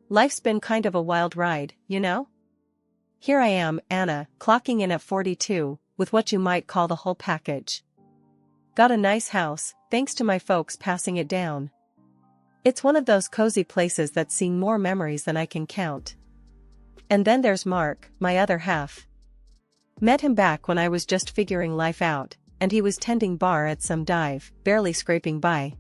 Life's been kind of a wild ride, you know? Here I am, Anna, clocking in at 42, with what you might call the whole package. Got a nice house, thanks to my folks passing it down. It's one of those cozy places that's seen more memories than I can count. And then there's Mark, my other half. Met him back when I was just figuring life out, and he was tending bar at some dive, barely scraping by.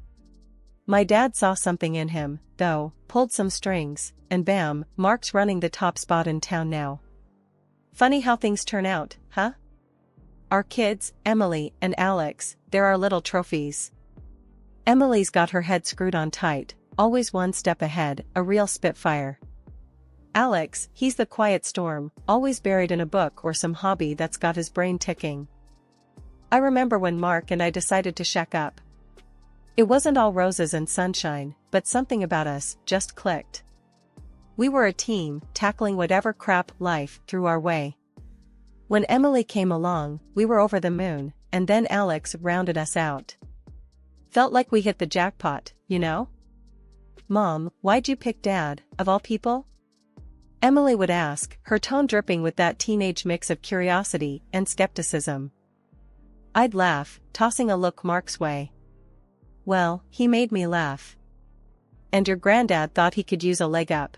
My dad saw something in him, though, pulled some strings, and bam, Mark's running the top spot in town now. Funny how things turn out, huh? Our kids, Emily and Alex, they're our little trophies. Emily's got her head screwed on tight, always one step ahead, a real spitfire. Alex, he's the quiet storm, always buried in a book or some hobby that's got his brain ticking. I remember when Mark and I decided to shack up. It wasn't all roses and sunshine, but something about us just clicked. We were a team, tackling whatever crap life threw our way. When Emily came along, we were over the moon, and then Alex rounded us out. Felt like we hit the jackpot, you know? Mom, why'd you pick Dad, of all people? Emily would ask, her tone dripping with that teenage mix of curiosity and skepticism. I'd laugh, tossing a look Mark's way. Well, he made me laugh. And your granddad thought he could use a leg up.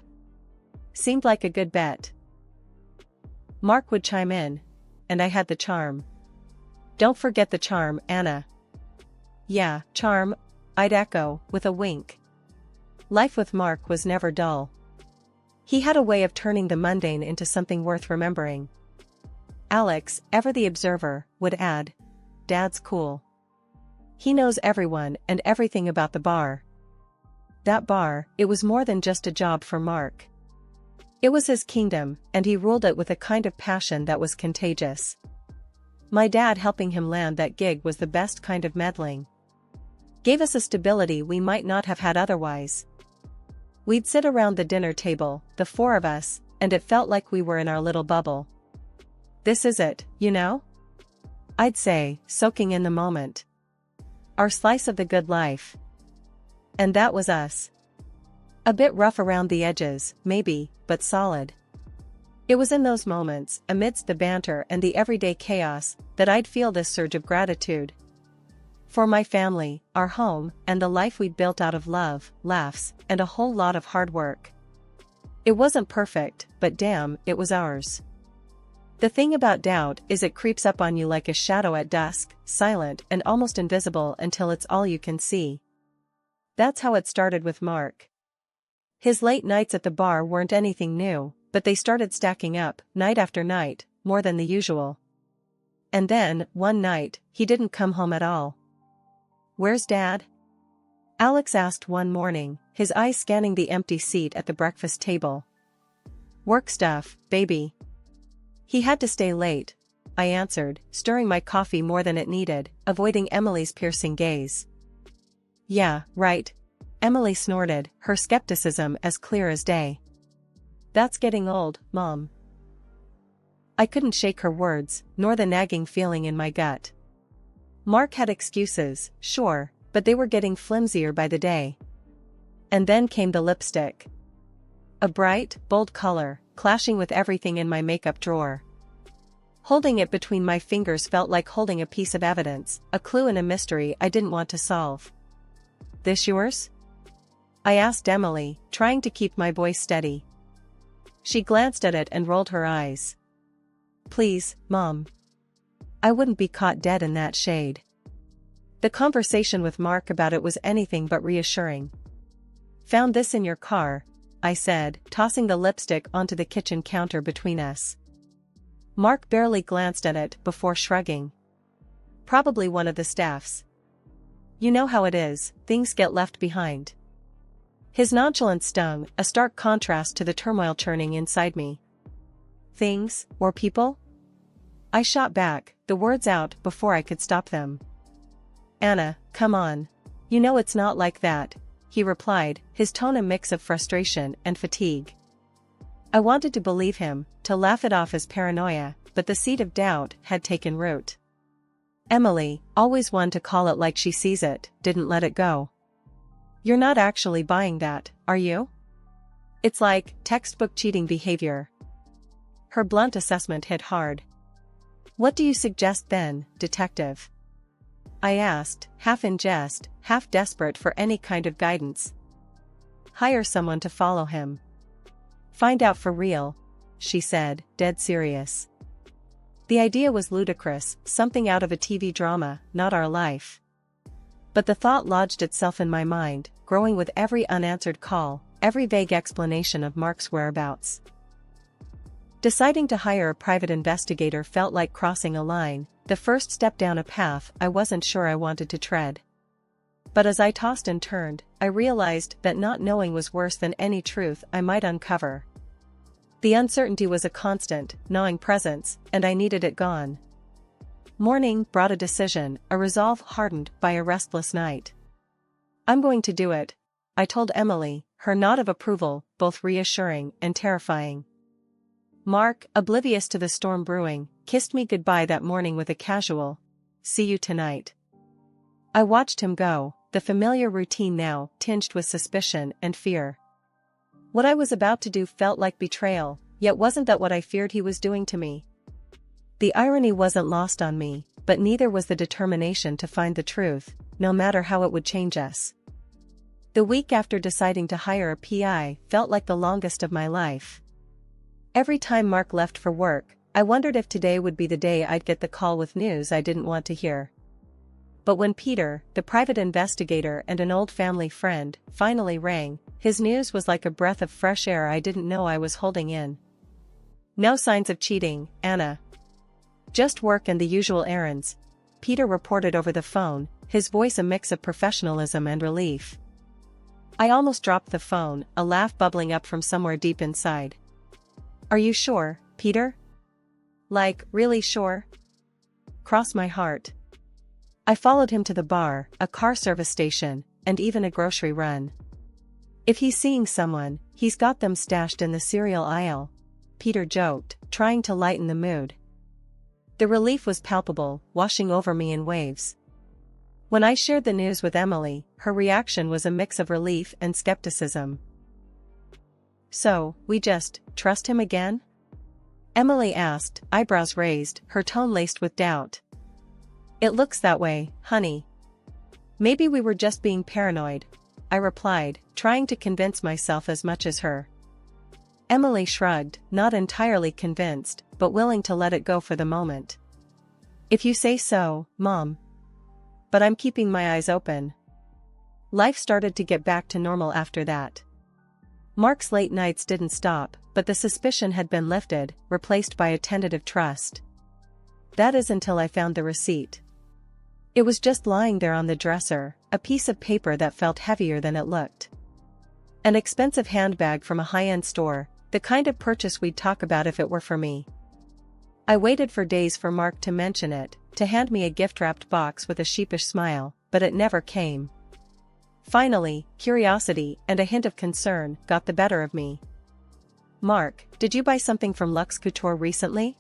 Seemed like a good bet. Mark would chime in, and I had the charm. Don't forget the charm, Anna. Yeah, charm, I'd echo, with a wink. Life with Mark was never dull. He had a way of turning the mundane into something worth remembering. Alex, ever the observer, would add, Dad's cool. He knows everyone and everything about the bar. That bar, it was more than just a job for Mark. It was his kingdom, and he ruled it with a kind of passion that was contagious. My dad helping him land that gig was the best kind of meddling. Gave us a stability we might not have had otherwise. We'd sit around the dinner table, the four of us, and it felt like we were in our little bubble. This is it, you know? I'd say, soaking in the moment. Our slice of the good life. And that was us. A bit rough around the edges, maybe, but solid. It was in those moments, amidst the banter and the everyday chaos, that I'd feel this surge of gratitude. For my family, our home, and the life we'd built out of love, laughs, and a whole lot of hard work. It wasn't perfect, but damn, it was ours. The thing about doubt is it creeps up on you like a shadow at dusk, silent and almost invisible until it's all you can see. That's how it started with Mark. His late nights at the bar weren't anything new, but they started stacking up, night after night, more than the usual. And then, one night, he didn't come home at all. Where's Dad? Alex asked one morning, his eyes scanning the empty seat at the breakfast table. Work stuff, baby. He had to stay late, I answered, stirring my coffee more than it needed, avoiding Emily's piercing gaze. Yeah, right. Emily snorted, her skepticism as clear as day. That's getting old, Mom. I couldn't shake her words, nor the nagging feeling in my gut. Mark had excuses, sure, but they were getting flimsier by the day. And then came the lipstick. A bright, bold color, clashing with everything in my makeup drawer. Holding it between my fingers felt like holding a piece of evidence, a clue in a mystery I didn't want to solve. This yours? I asked Emily, trying to keep my voice steady. She glanced at it and rolled her eyes. Please, Mom. I wouldn't be caught dead in that shade. The conversation with Mark about it was anything but reassuring. Found this in your car, I said, tossing the lipstick onto the kitchen counter between us. Mark barely glanced at it before shrugging. Probably one of the staff's. You know how it is, things get left behind. His nonchalance stung, a stark contrast to the turmoil churning inside me. Things, or people? I shot back, the words out before I could stop them. Anna, come on. You know it's not like that, he replied, his tone a mix of frustration and fatigue. I wanted to believe him, to laugh it off as paranoia, but the seed of doubt had taken root. Emily, always one to call it like she sees it, didn't let it go. You're not actually buying that, are you? It's like textbook cheating behavior. Her blunt assessment hit hard. What do you suggest then, detective? I asked, half in jest, half desperate for any kind of guidance. Hire someone to follow him. Find out for real, she said, dead serious. The idea was ludicrous, something out of a TV drama, not our life. But the thought lodged itself in my mind, growing with every unanswered call, every vague explanation of Mark's whereabouts. Deciding to hire a private investigator felt like crossing a line, the first step down a path I wasn't sure I wanted to tread. But as I tossed and turned, I realized that not knowing was worse than any truth I might uncover. The uncertainty was a constant, gnawing presence, and I needed it gone. Morning brought a decision, a resolve hardened by a restless night. I'm going to do it, I told Emily, her nod of approval, both reassuring and terrifying. Mark, oblivious to the storm brewing, kissed me goodbye that morning with a casual, "See you tonight." I watched him go, the familiar routine now tinged with suspicion and fear. What I was about to do felt like betrayal, yet wasn't that what I feared he was doing to me? The irony wasn't lost on me, but neither was the determination to find the truth, no matter how it would change us. The week after deciding to hire a PI felt like the longest of my life. Every time Mark left for work, I wondered if today would be the day I'd get the call with news I didn't want to hear. But when Peter, the private investigator and an old family friend, finally rang, his news was like a breath of fresh air I didn't know I was holding in. No signs of cheating, Anna. Just work and the usual errands, Peter reported over the phone, his voice a mix of professionalism and relief. I almost dropped the phone, a laugh bubbling up from somewhere deep inside. Are you sure, Peter? Like, really sure? Cross my heart. I followed him to the bar, a car service station, and even a grocery run. If he's seeing someone, he's got them stashed in the cereal aisle, Peter joked, trying to lighten the mood. The relief was palpable, washing over me in waves. When I shared the news with Emily, her reaction was a mix of relief and skepticism. So, we just trust him again? Emily asked, eyebrows raised, her tone laced with doubt. It looks that way, honey. Maybe we were just being paranoid, I replied, trying to convince myself as much as her. Emily shrugged, not entirely convinced, but willing to let it go for the moment. If you say so, Mom. But I'm keeping my eyes open. Life started to get back to normal after that. Mark's late nights didn't stop, but the suspicion had been lifted, replaced by a tentative trust. That is until I found the receipt. It was just lying there on the dresser, a piece of paper that felt heavier than it looked. An expensive handbag from a high-end store, the kind of purchase we'd talk about if it were for me. I waited for days for Mark to mention it, to hand me a gift-wrapped box with a sheepish smile, but it never came. Finally, curiosity and a hint of concern got the better of me. Mark, did you buy something from Luxe Couture recently?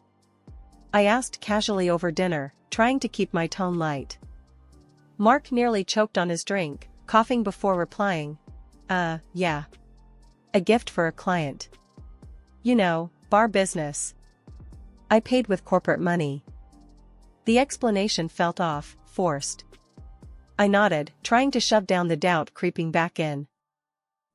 I asked casually over dinner, trying to keep my tone light. Mark nearly choked on his drink, coughing before replying. Yeah. A gift for a client. You know, bar business. I paid with corporate money. The explanation felt off, forced. I nodded, trying to shove down the doubt creeping back in.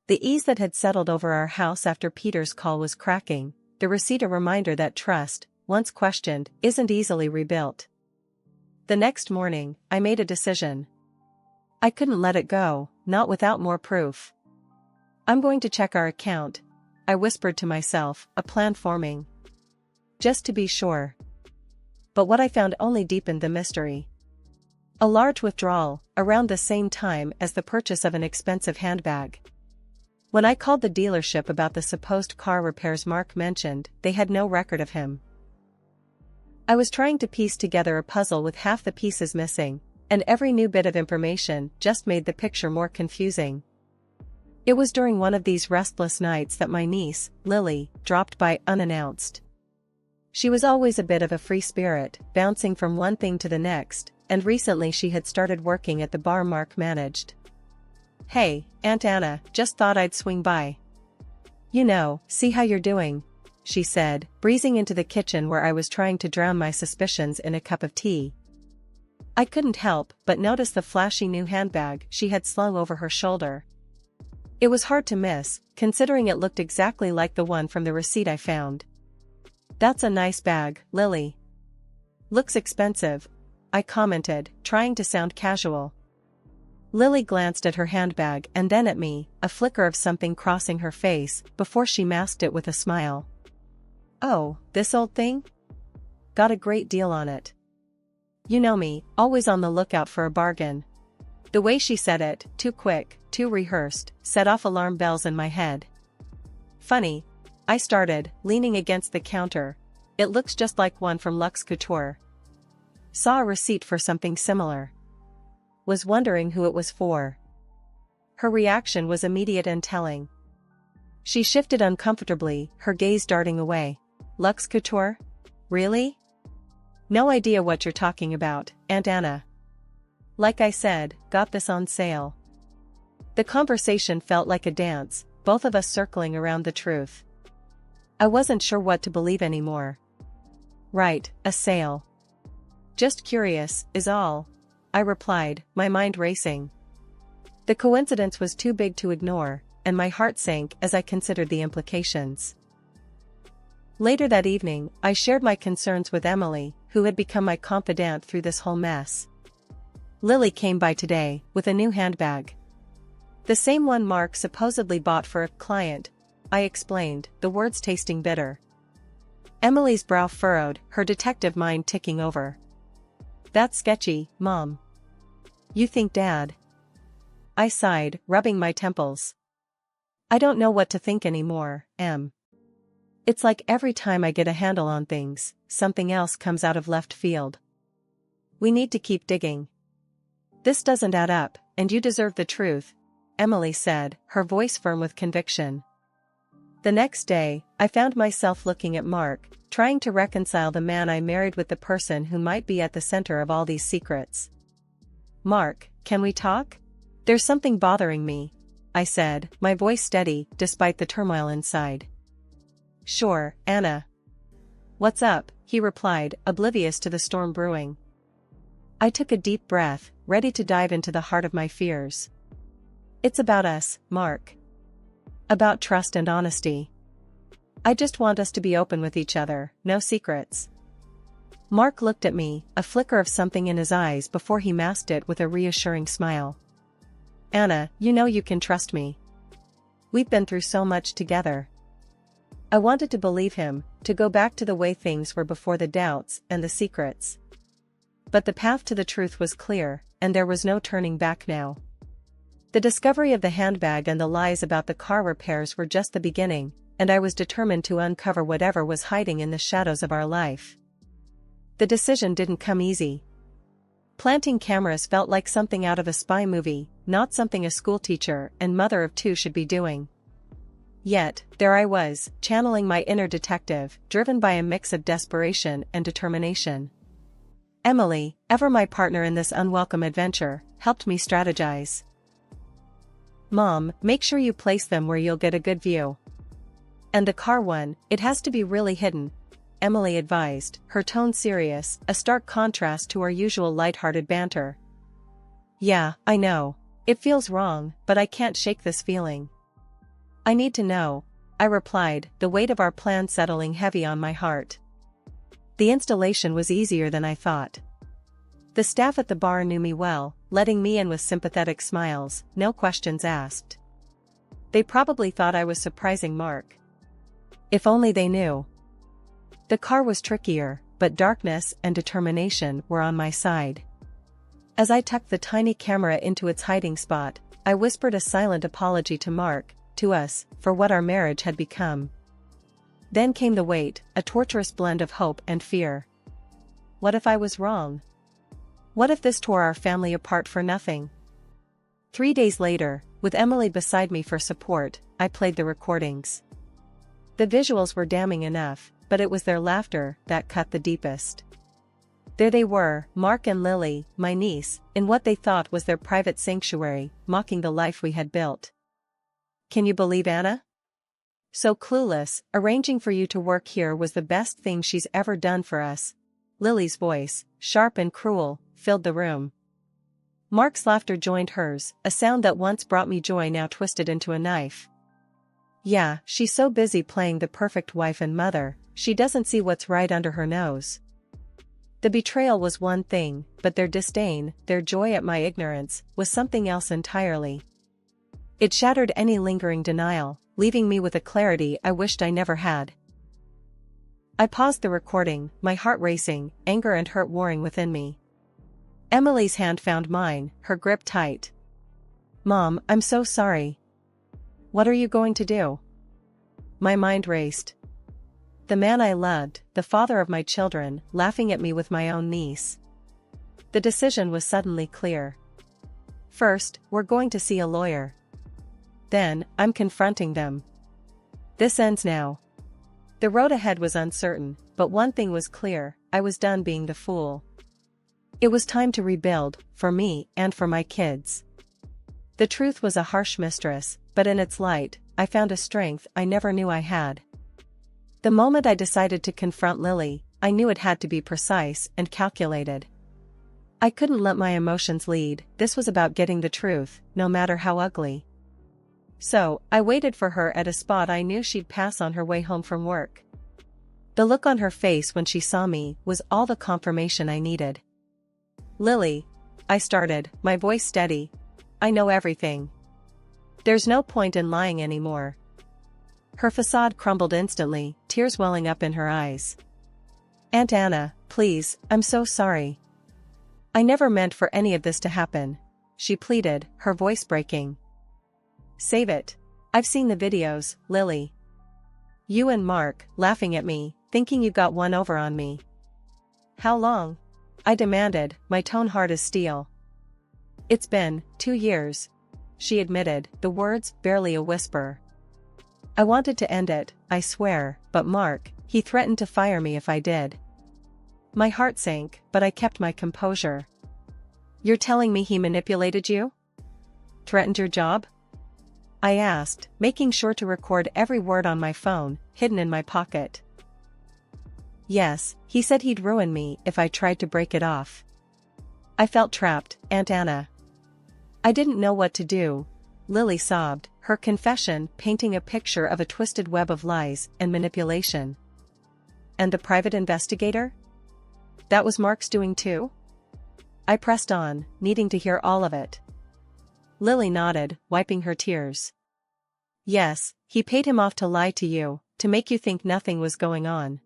The ease that had settled over our house after Peter's call was cracking, the receipt a reminder that trust, once questioned, isn't easily rebuilt. The next morning, I made a decision. I couldn't let it go, not without more proof. I'm going to check our account, I whispered to myself, a plan forming. Just to be sure. But what I found only deepened the mystery. A large withdrawal, around the same time as the purchase of an expensive handbag. When I called the dealership about the supposed car repairs Mark mentioned, they had no record of him. I was trying to piece together a puzzle with half the pieces missing, and every new bit of information just made the picture more confusing. It was during one of these restless nights that my niece, Lily, dropped by unannounced. She was always a bit of a free spirit, bouncing from one thing to the next, and recently she had started working at the bar Mark managed. Hey, Aunt Anna, just thought I'd swing by. See how you're doing, she said, breezing into the kitchen where I was trying to drown my suspicions in a cup of tea. I couldn't help but notice the flashy new handbag she had slung over her shoulder. It was hard to miss, considering it looked exactly like the one from the receipt I found. "That's a nice bag, Lily." "Looks expensive," I commented, trying to sound casual. Lily glanced at her handbag and then at me, a flicker of something crossing her face, before she masked it with a smile. "Oh, this old thing? Got a great deal on it." You know me, always on the lookout for a bargain. The way she said it, too quick, too rehearsed, set off alarm bells in my head. "Funny," I started, leaning against the counter. "It looks just like one from Luxe Couture. Saw a receipt for something similar. Was wondering who it was for." Her reaction was immediate and telling. She shifted uncomfortably, her gaze darting away. "Luxe Couture? Really? No idea what you're talking about, Aunt Anna." "Like I said, got this on sale." The conversation felt like a dance, both of us circling around the truth. I wasn't sure what to believe anymore. "Right, a sale. Just curious, is all," I replied, my mind racing. The coincidence was too big to ignore, and my heart sank as I considered the implications. Later that evening, I shared my concerns with Emily, who had become my confidant through this whole mess. "Lily came by today, with a new handbag. The same one Mark supposedly bought for a client," I explained, the words tasting bitter. Emily's brow furrowed, her detective mind ticking over. "That's sketchy, Mom. You think Dad?" I sighed, rubbing my temples. "I don't know what to think anymore, Em. It's like every time I get a handle on things, something else comes out of left field. We need to keep digging. This doesn't add up, and you deserve the truth," Emily said, her voice firm with conviction. The next day, I found myself looking at Mark, trying to reconcile the man I married with the person who might be at the center of all these secrets. "Mark, can we talk? There's something bothering me," I said, my voice steady, despite the turmoil inside. "Sure, Anna." "What's up?" he replied, oblivious to the storm brewing. I took a deep breath, ready to dive into the heart of my fears. "It's about us, Mark. About trust and honesty. I just want us to be open with each other, no secrets." Mark looked at me, a flicker of something in his eyes before he masked it with a reassuring smile. "Anna, you can trust me. We've been through so much together." I wanted to believe him, to go back to the way things were before the doubts and the secrets. But the path to the truth was clear, and there was no turning back now. The discovery of the handbag and the lies about the car repairs were just the beginning, and I was determined to uncover whatever was hiding in the shadows of our life. The decision didn't come easy. Planting cameras felt like something out of a spy movie, not something a schoolteacher and mother of two should be doing. Yet, there I was, channeling my inner detective, driven by a mix of desperation and determination. Emily, ever my partner in this unwelcome adventure, helped me strategize. "Mom, make sure you place them where you'll get a good view. And the car one, it has to be really hidden," Emily advised, her tone serious, a stark contrast to our usual lighthearted banter. "Yeah, I know. It feels wrong, but I can't shake this feeling. I need to know," I replied, the weight of our plan settling heavy on my heart. The installation was easier than I thought. The staff at the bar knew me well, letting me in with sympathetic smiles, no questions asked. They probably thought I was surprising Mark. If only they knew. The car was trickier, but darkness and determination were on my side. As I tucked the tiny camera into its hiding spot, I whispered a silent apology to Mark, to us, for what our marriage had become. Then came the weight, a torturous blend of hope and fear. What if I was wrong? What if this tore our family apart for nothing? 3 days later, with Emily beside me for support, I played the recordings. The visuals were damning enough, but it was their laughter that cut the deepest. There they were, Mark and Lily, my niece, in what they thought was their private sanctuary, mocking the life we had built. Can you believe, Anna? So clueless, arranging for you to work here was the best thing she's ever done for us. Lily's voice, sharp and cruel, filled the room. Mark's laughter joined hers, a sound that once brought me joy now twisted into a knife. Yeah, she's so busy playing the perfect wife and mother, she doesn't see what's right under her nose. The betrayal was one thing, but their disdain, their joy at my ignorance, was something else entirely. It shattered any lingering denial, leaving me with a clarity I wished I never had. I paused the recording, my heart racing, anger and hurt warring within me. Emily's hand found mine, her grip tight. Mom, I'm so sorry. What are you going to do? My mind raced. The man I loved, the father of my children, laughing at me with my own niece. The decision was suddenly clear. First, we're going to see a lawyer. Then, I'm confronting them. This ends now. The road ahead was uncertain, but one thing was clear, I was done being the fool. It was time to rebuild, for me and for my kids. The truth was a harsh mistress, but in its light, I found a strength I never knew I had. The moment I decided to confront Lily, I knew it had to be precise and calculated. I couldn't let my emotions lead, this was about getting the truth, no matter how ugly. So, I waited for her at a spot I knew she'd pass on her way home from work. The look on her face when she saw me was all the confirmation I needed. Lily, I started, my voice steady. I know everything. There's no point in lying anymore. Her facade crumbled instantly, tears welling up in her eyes. Aunt Anna, please, I'm so sorry. I never meant for any of this to happen, she pleaded, her voice breaking. Save it. I've seen the videos, Lily. You and Mark, laughing at me, thinking you got one over on me. How long? I demanded, my tone hard as steel. It's been 2 years, she admitted, the words barely a whisper. I wanted to end it, I swear, but Mark, he threatened to fire me if I did. My heart sank, but I kept my composure. You're telling me he manipulated you? Threatened your job? I asked, making sure to record every word on my phone, hidden in my pocket. Yes, he said he'd ruin me if I tried to break it off. I felt trapped, Aunt Anna. I didn't know what to do. Lily sobbed, her confession painting a picture of a twisted web of lies and manipulation. And the private investigator? That was Mark's doing too? I pressed on, needing to hear all of it. Lily nodded, wiping her tears. Yes, he paid him off to lie to you, to make you think nothing was going on.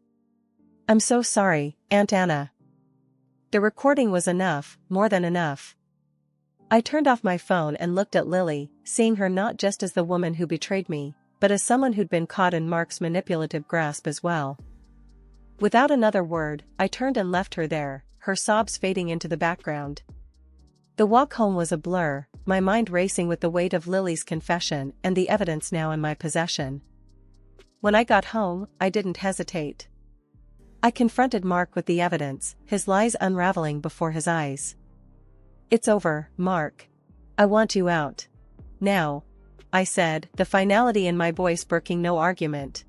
I'm so sorry, Aunt Anna. The recording was enough, more than enough. I turned off my phone and looked at Lily, seeing her not just as the woman who betrayed me, but as someone who'd been caught in Mark's manipulative grasp as well. Without another word, I turned and left her there, her sobs fading into the background. The walk home was a blur, my mind racing with the weight of Lily's confession and the evidence now in my possession. When I got home, I didn't hesitate. I confronted Mark with the evidence, his lies unraveling before his eyes. It's over, Mark. I want you out. Now, I said, the finality in my voice breaking no argument.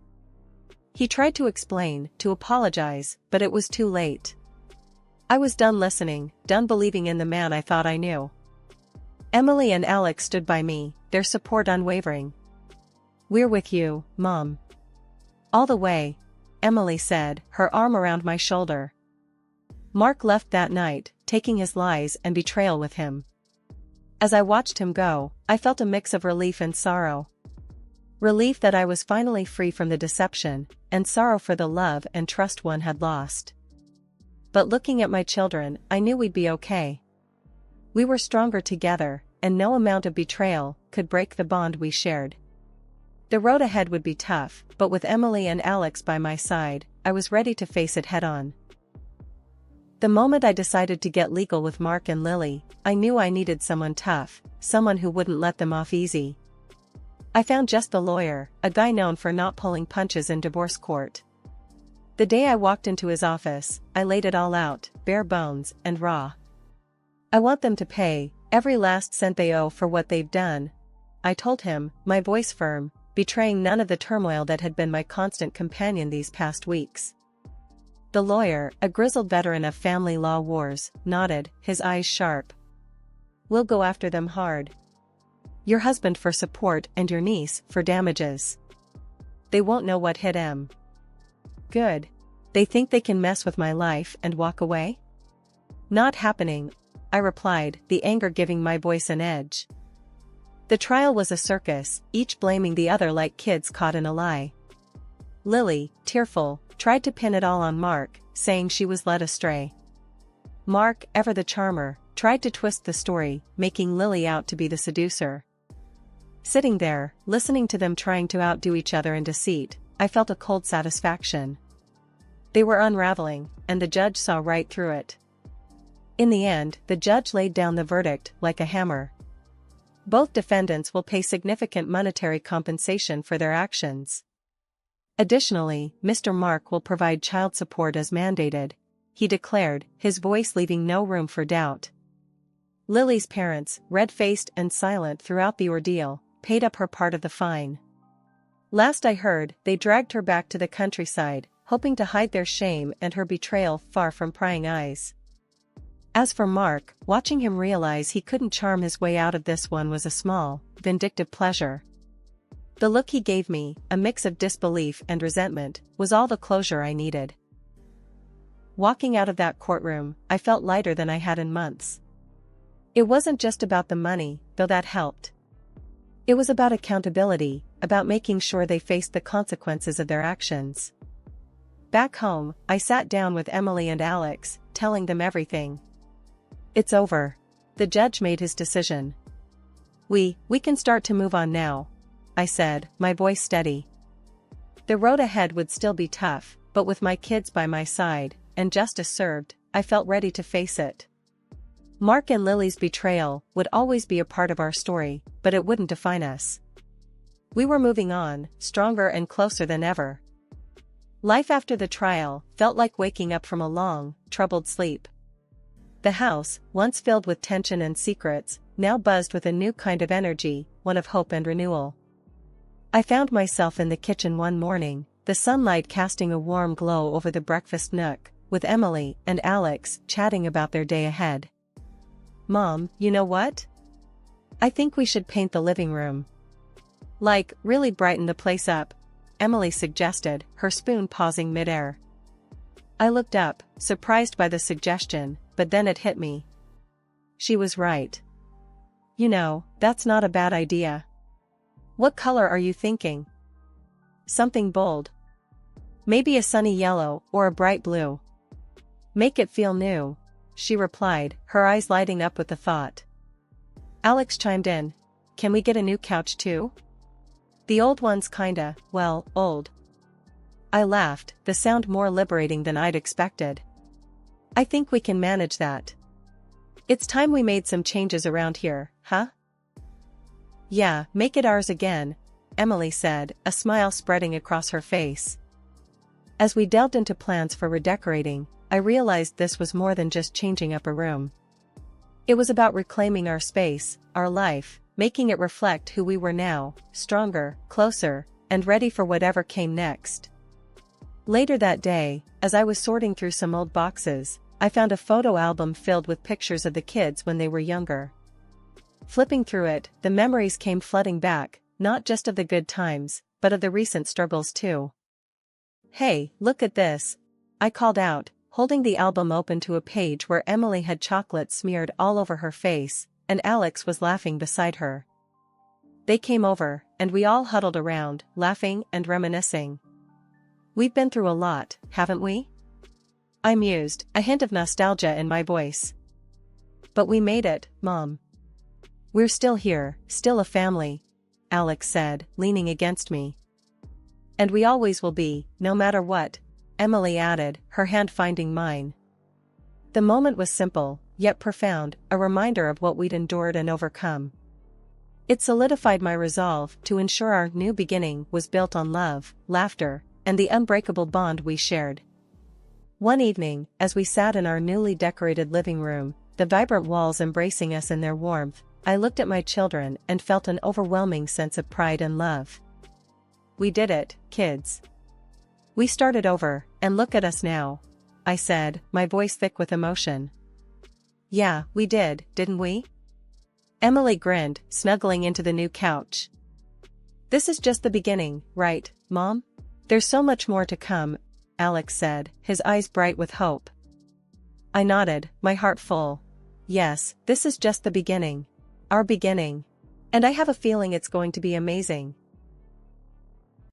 He tried to explain, to apologize, but it was too late. I was done listening, done believing in the man I thought I knew. Emily and Alex stood by me, their support unwavering. We're with you, Mom. All the way, Emily said, her arm around my shoulder. Mark left that night, taking his lies and betrayal with him. As I watched him go, I felt a mix of relief and sorrow. Relief that I was finally free from the deception, and sorrow for the love and trust one had lost. But looking at my children, I knew we'd be okay. We were stronger together, and no amount of betrayal could break the bond we shared. The road ahead would be tough, but with Emily and Alex by my side, I was ready to face it head-on. The moment I decided to get legal with Mark and Lily, I knew I needed someone tough, someone who wouldn't let them off easy. I found just the lawyer, a guy known for not pulling punches in divorce court. The day I walked into his office, I laid it all out, bare bones and raw. I want them to pay every last cent they owe for what they've done, I told him, my voice firm, betraying none of the turmoil that had been my constant companion these past weeks. The lawyer, a grizzled veteran of family law wars, nodded, his eyes sharp. We'll go after them hard. Your husband for support and your niece for damages. They won't know what hit em. Good. They think they can mess with my life and walk away? Not happening, I replied, the anger giving my voice an edge. The trial was a circus, each blaming the other like kids caught in a lie. Lily, tearful, tried to pin it all on Mark, saying she was led astray. Mark, ever the charmer, tried to twist the story, making Lily out to be the seducer. Sitting there, listening to them trying to outdo each other in deceit, I felt a cold satisfaction. They were unraveling, and the judge saw right through it. In the end, the judge laid down the verdict like a hammer. Both defendants will pay significant monetary compensation for their actions. Additionally, Mr. Mark will provide child support as mandated, he declared, his voice leaving no room for doubt. Lily's parents, red-faced and silent throughout the ordeal, paid up her part of the fine. Last I heard, they dragged her back to the countryside, hoping to hide their shame and her betrayal far from prying eyes. As for Mark, watching him realize he couldn't charm his way out of this one was a small, vindictive pleasure. The look he gave me, a mix of disbelief and resentment, was all the closure I needed. Walking out of that courtroom, I felt lighter than I had in months. It wasn't just about the money, though that helped. It was about accountability, about making sure they faced the consequences of their actions. Back home, I sat down with Emily and Alex, telling them everything. It's over. The judge made his decision. We can start to move on now, I said, my voice steady. The road ahead would still be tough, but with my kids by my side, and justice served, I felt ready to face it. Mark and Lily's betrayal would always be a part of our story, but it wouldn't define us. We were moving on, stronger and closer than ever. Life after the trial felt like waking up from a long, troubled sleep. The house, once filled with tension and secrets, now buzzed with a new kind of energy, one of hope and renewal. I found myself in the kitchen one morning, the sunlight casting a warm glow over the breakfast nook, with Emily and Alex chatting about their day ahead. Mom, you know what? I think we should paint the living room. Like, really brighten the place up, Emily suggested, her spoon pausing midair. I looked up, surprised by the suggestion, but then it hit me. She was right. You know, that's not a bad idea. What color are you thinking? Something bold. Maybe a sunny yellow or a bright blue. Make it feel new, she replied, her eyes lighting up with the thought. Alex chimed in. Can we get a new couch too? The old one's kinda, well, old. I laughed, the sound more liberating than I'd expected. I think we can manage that. It's time we made some changes around here, huh? Yeah, make it ours again, Emily said, a smile spreading across her face. As we delved into plans for redecorating, I realized this was more than just changing up a room. It was about reclaiming our space, our life, making it reflect who we were now, stronger, closer, and ready for whatever came next. Later that day, as I was sorting through some old boxes, I found a photo album filled with pictures of the kids when they were younger. Flipping through it, the memories came flooding back, not just of the good times, but of the recent struggles too. Hey, look at this, I called out, holding the album open to a page where Emily had chocolate smeared all over her face, and Alex was laughing beside her. They came over, and we all huddled around, laughing and reminiscing. We've been through a lot, haven't we? I mused, a hint of nostalgia in my voice. But we made it, Mom. We're still here, still a family, Alex said, leaning against me. And we always will be, no matter what, Emily added, her hand finding mine. The moment was simple, yet profound, a reminder of what we'd endured and overcome. It solidified my resolve to ensure our new beginning was built on love, laughter, and the unbreakable bond we shared. One evening, as we sat in our newly decorated living room, the vibrant walls embracing us in their warmth, I looked at my children and felt an overwhelming sense of pride and love. we did it, kids. We started over, and look at us now, I said, my voice thick with emotion. Yeah, we did, didn't we? Emily grinned, snuggling into the new couch. This is just the beginning, right, Mom? There's so much more to come, Alex said, his eyes bright with hope. I nodded, my heart full. Yes, this is just the beginning. Our beginning. And I have a feeling it's going to be amazing.